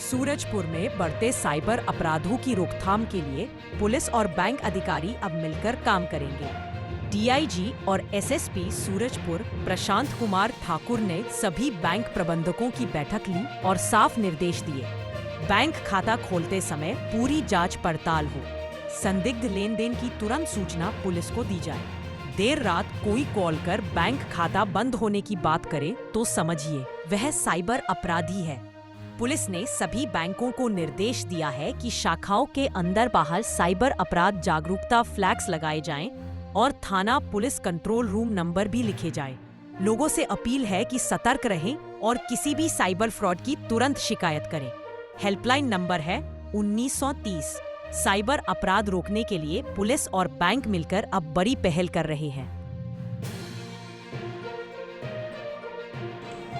सूरजपुर में बढ़ते साइबर अपराधों की रोकथाम के लिए पुलिस और बैंक अधिकारी अब मिलकर काम करेंगे। डीआईजी और एसएसपी सूरजपुर प्रशांत कुमार ठाकुर ने सभी बैंक प्रबंधकों की बैठक ली और साफ निर्देश दिए। बैंक खाता खोलते समय पूरी जांच पड़ताल हो, संदिग्ध लेन देन की तुरंत सूचना पुलिस को दी जाए। देर रात कोई कॉल कर बैंक खाता बंद होने की बात करे तो समझिए वह साइबर अपराधी है। पुलिस ने सभी बैंकों को निर्देश दिया है कि शाखाओं के अंदर बाहर साइबर अपराध जागरूकता फ्लैग्स लगाए जाएं और थाना पुलिस कंट्रोल रूम नंबर भी लिखे जाएं। लोगों से अपील है कि सतर्क रहें और किसी भी साइबर फ्रॉड की तुरंत शिकायत करें। हेल्पलाइन नंबर है 1930। साइबर अपराध रोकने के लिए पुलिस और बैंक मिलकर अब बड़ी पहल कर रहे हैं।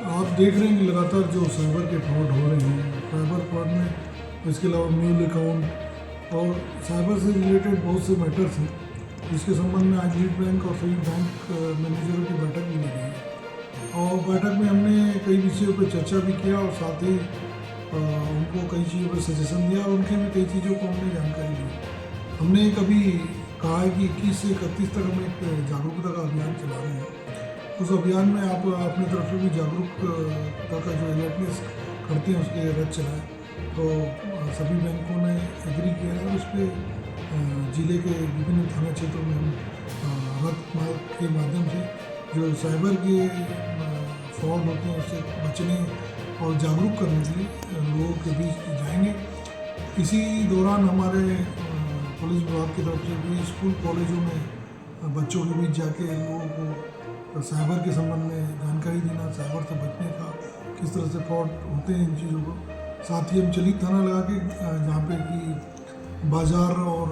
आप देख रहे हैं कि लगातार जो साइबर के फ्रॉड हो रहे हैं, साइबर फ्रॉड में इसके अलावा म्यूल अकाउंट और साइबर से रिलेटेड बहुत से मैटर्स हैं, जिसके संबंध में आज लीड बैंक और सभी बैंक मैनेजरों की बैठक भी लगी है। और बैठक में हमने कई विषयों पर चर्चा भी किया और साथ ही उनको कई चीज़ों पर सजेशन दिया और उनके भी कई चीज़ों को हमने जानकारी दी। हमने कभी कहा है कि 21 से 31 तक हम एक जागरूकता का अभियान चला रहे हैं। उस अभियान में आप अपनी तरफ से भी जागरूकता का जो अलर्टनेस करते हैं उसके रथ चलाएँ। तो सभी बैंकों ने एग्री किया है उस पर जिले के विभिन्न थाना क्षेत्रों में हम रथ के माध्यम से जो साइबर के फ्रॉड होते हैं उससे बचने और जागरूक करने के लिए लोगों के बीच जाएंगे। इसी दौरान हमारे पुलिस विभाग की तरफ से भी स्कूल कॉलेजों में बच्चों के बीच जाके लोगों को साइबर के संबंध में जानकारी देना, साइबर से बचने का, किस तरह से फ्रॉड होते हैं इन चीज़ों को। साथ ही हम चलित थाना लगा के जहाँ पे कि बाज़ार और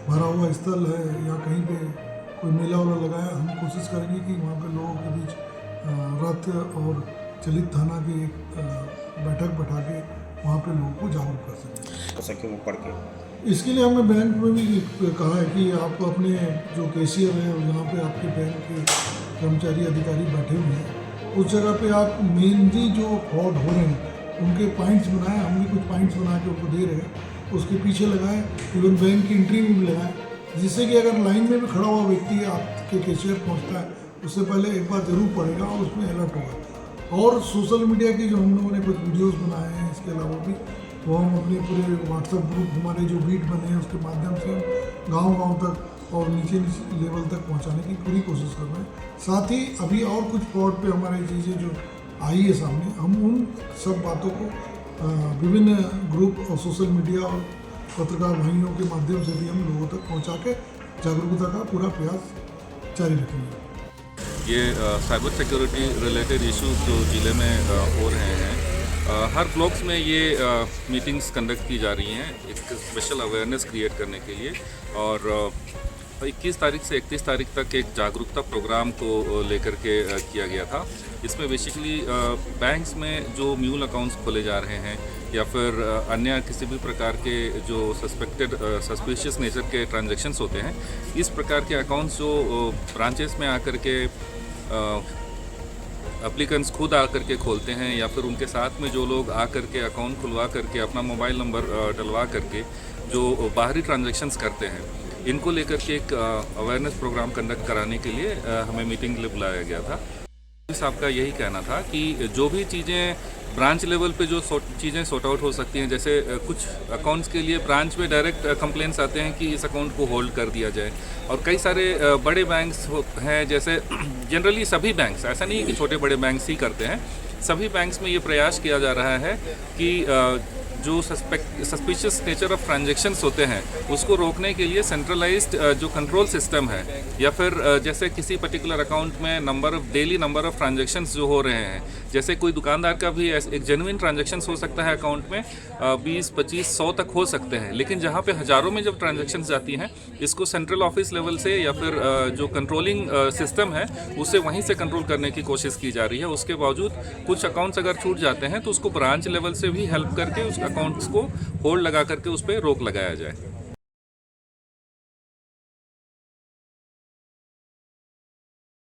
भरा हुआ स्थल है या कहीं पे कोई मेला वाला लगाया, हम कोशिश करेंगे कि वहाँ पे लोगों के बीच रथ और चलित थाना की एक बैठक बैठा के वहाँ पे लोगों को जागरूक कर सकें पढ़ के। इसके लिए हमने बैंक में भी कहा है कि आप अपने जो कैशियर है और जहाँ पे आपके बैंक के कर्मचारी अधिकारी बैठे हुए हैं उस जगह पे आप मेनली जो फ्रॉड हो रहे हैं उनके पॉइंट्स बनाएं। हम भी कुछ पॉइंट्स बना के उनको दे रहे हैं, उसके पीछे लगाएं, इवन बैंक की एंट्री में भी लगाएं, जिससे कि अगर लाइन में भी खड़ा हुआ व्यक्ति आपके कैशियर पहुँचता है उससे पहले एक बार ज़रूर पड़ेगा और उसमें अलर्ट होगा। और सोशल मीडिया की जो हम लोगों ने कुछ वीडियोस बनाए हैं इसके अलावा भी वो हम अपने पूरे व्हाट्सएप ग्रुप हमारे जो बीट बने हैं उसके माध्यम से हम गांव-गांव तक और नीचे लेवल तक पहुंचाने की पूरी कोशिश कर रहे हैं। साथ ही अभी और कुछ फ्रॉड पे हमारी चीज़ें जो आई है सामने, हम उन सब बातों को विभिन्न ग्रुप और सोशल मीडिया और पत्रकार भाइयों के माध्यम से भी हम लोगों तक पहुँचा के जागरूकता का पूरा प्रयास जारी रखेंगे। ये साइबर सिक्योरिटी रिलेटेड इश्यूज जो ज़िले में हो रहे हैं, हर ब्लॉक्स में ये मीटिंग्स कंडक्ट की जा रही हैं एक स्पेशल अवेयरनेस क्रिएट करने के लिए। और 21 तारीख से 31 तारीख तक एक जागरूकता प्रोग्राम को लेकर के किया गया था। इसमें बेसिकली बैंक्स में जो म्यूल अकाउंट्स खोले जा रहे हैं या फिर अन्य किसी भी प्रकार के जो सस्पिशियस नेचर के ट्रांजैक्शंस होते हैं, इस प्रकार के अकाउंट्स जो ब्रांचेस में आकर के एप्लीकेंट्स खुद आकर के खोलते हैं या फिर उनके साथ में जो लोग आकर के अकाउंट खुलवा करके अपना मोबाइल नंबर डलवा करके जो बाहरी ट्रांजैक्शंस करते हैं, इनको लेकर के एक अवेयरनेस प्रोग्राम कंडक्ट कराने के लिए हमें मीटिंग के लिए बुलाया गया था। साहब का यही कहना था कि जो भी चीज़ें ब्रांच लेवल पे जो चीज़ें सॉर्ट आउट हो सकती हैं, जैसे कुछ अकाउंट्स के लिए ब्रांच में डायरेक्ट कंप्लेंट्स आते हैं कि इस अकाउंट को होल्ड कर दिया जाए, और कई सारे बड़े बैंक्स हैं, जैसे जनरली सभी बैंक्स, ऐसा नहीं है कि छोटे बड़े बैंक्स ही करते हैं, सभी बैंक्स में ये प्रयास किया जा रहा है कि जो सस्पिशियस नेचर ऑफ ट्रांजैक्शंस होते हैं उसको रोकने के लिए सेंट्रलाइज्ड जो कंट्रोल सिस्टम है, या फिर जैसे किसी पर्टिकुलर अकाउंट में डेली नंबर ऑफ ट्रांजैक्शंस जो हो रहे हैं, जैसे कोई दुकानदार का भी एक जेन्युइन ट्रांजैक्शंस हो सकता है अकाउंट में 20, 25, 100 तक हो सकते हैं, लेकिन जहाँ पे हज़ारों में जब ट्रांजैक्शंस जाती हैं, इसको सेंट्रल ऑफिस लेवल से या फिर जो कंट्रोलिंग सिस्टम है उससे वहीं से कंट्रोल करने की कोशिश की जा रही है। उसके बावजूद कुछ अकाउंट्स अगर छूट जाते हैं तो उसको ब्रांच लेवल से भी हेल्प करके उस अकाउंट्स को होल्ड लगा करके उस पर रोक लगाया जाए।